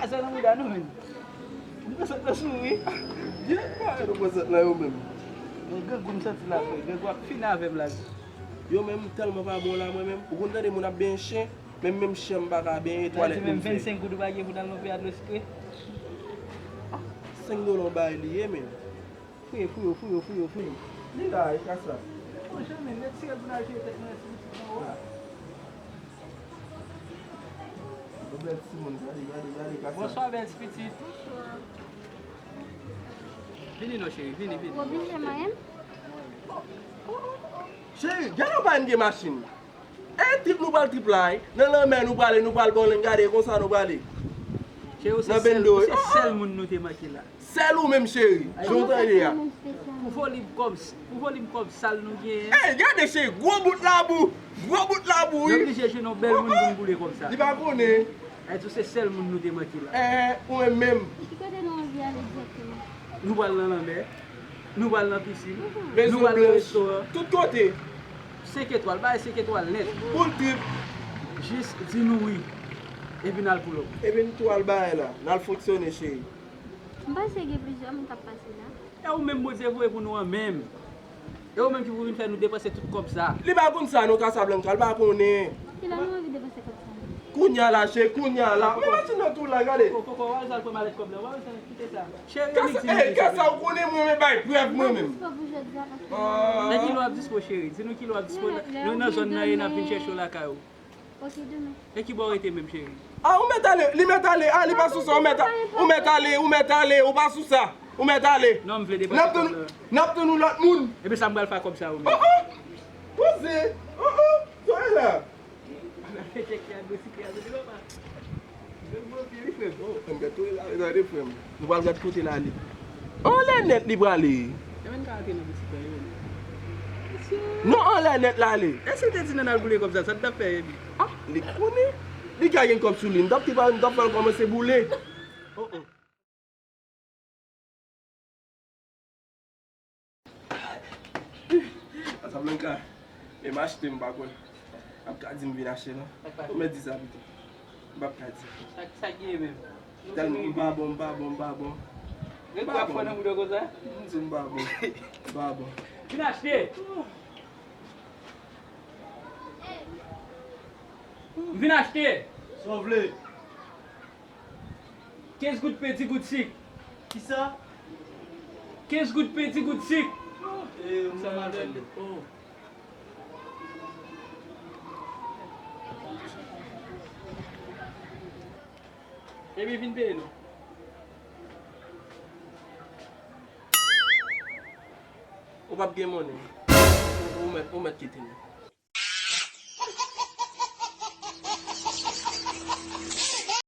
asa nan muda nou men. Di pa sat la sou we. Ye, pa yon pa sat la yo men. Gè goun sat la fe, gè gwa fina avem la. Yo men telman pa bon la mwen men. Ou kon tade moun ap ben chen, men chen baka ben toilet Même 25 goud bagye pou dal nou pe adres kwe. $5 ba liye men. Fuyo. Li la, e kasa. Oh, jamais, net si el pou nan achete tek nan esi. Robert Simon, gade kasa. Bonsoir, belle petit. Vini no chéri, vini. Robin Jemayem? Chéri, gade ou pa nge machine? E tip nou bal tip la, nan lan men nou bal bon len gade, kon sa nou bale. Chéri, ou Nan ben do, se sel moun nou te maki la. Sel ou men chéri, jontan li ya. Pou volim kom sal nou gen. E, gade chéri, gwo bout la bou. Nan li cheche nou bel moun nou boule kom sa. Di ba konen? E tou se sel moun nou te maki la. E, ou men men. Ki kote nou anvi ale direktman? Nou bal nan lanbe, nou bal nan piscine, Maison nou bal nan Blanche, restaurant. tout kote. 5 étoiles, baye 5 étoiles net. Poul tip, Jis di nou oui. E bin al pou lop. e ben toal baye la, nan foksyone chéri. Mba se ge plizyo moun tap pase la? E ou menm moze vou e pou nou an menm. E ou menm ki vou vin fè nou depase tout kom sa. Li ba kon sa nou Casablanca, li ba konen. Ki la nou anvi depase kot sa? Kounya la chéri, kounya la. Mwen mati nan tout la, gade. Koko, wale sal pou malet kom la, wale sal kite sa. Chéri, Kasa ou konen mwen men bay, prev mwen men. Mba pou jod za paske. Nan ki lo ap dispo chéri, si nou ki lo ap dispo, nou nan zon nan yon ap vin chèchou la ka ou. Ok, deme. E ki bo rete menm chéri. Ah, ou met ale, li pa sou sa, ou met ale, ou pa sou sa, ou met ale. Non m vle depase kom la. Napte nou lot moun. Ebe sa mbal fa kom sa ou men. Pose, soye la. Mbe tou la, e zade frem. Nou bal gade kote la li. An le net li brale. Emen ka ate nan bisita yon. Non an le net la li. E se te di nan al boule kom sa te fe yon. Ah, li kone. Li kagen kom sou li, ndap ti pa ndap fal kome se boule. Casablanca, e ma achete m bakon. Ap ka di m vin ache la. Ou me di sa bite. Bap ka di. Sa gye men. Tel m babon. Gen kwa fwa nan moudo ko sa? M babon. Vin achete. Vin achete. Son vle. 15 gout petit gout sik. Ki sa? 15 gout petit gout sik. Sa madel. Ebi vin pe nou. Ou pap gen mounen. Ou met kite nou.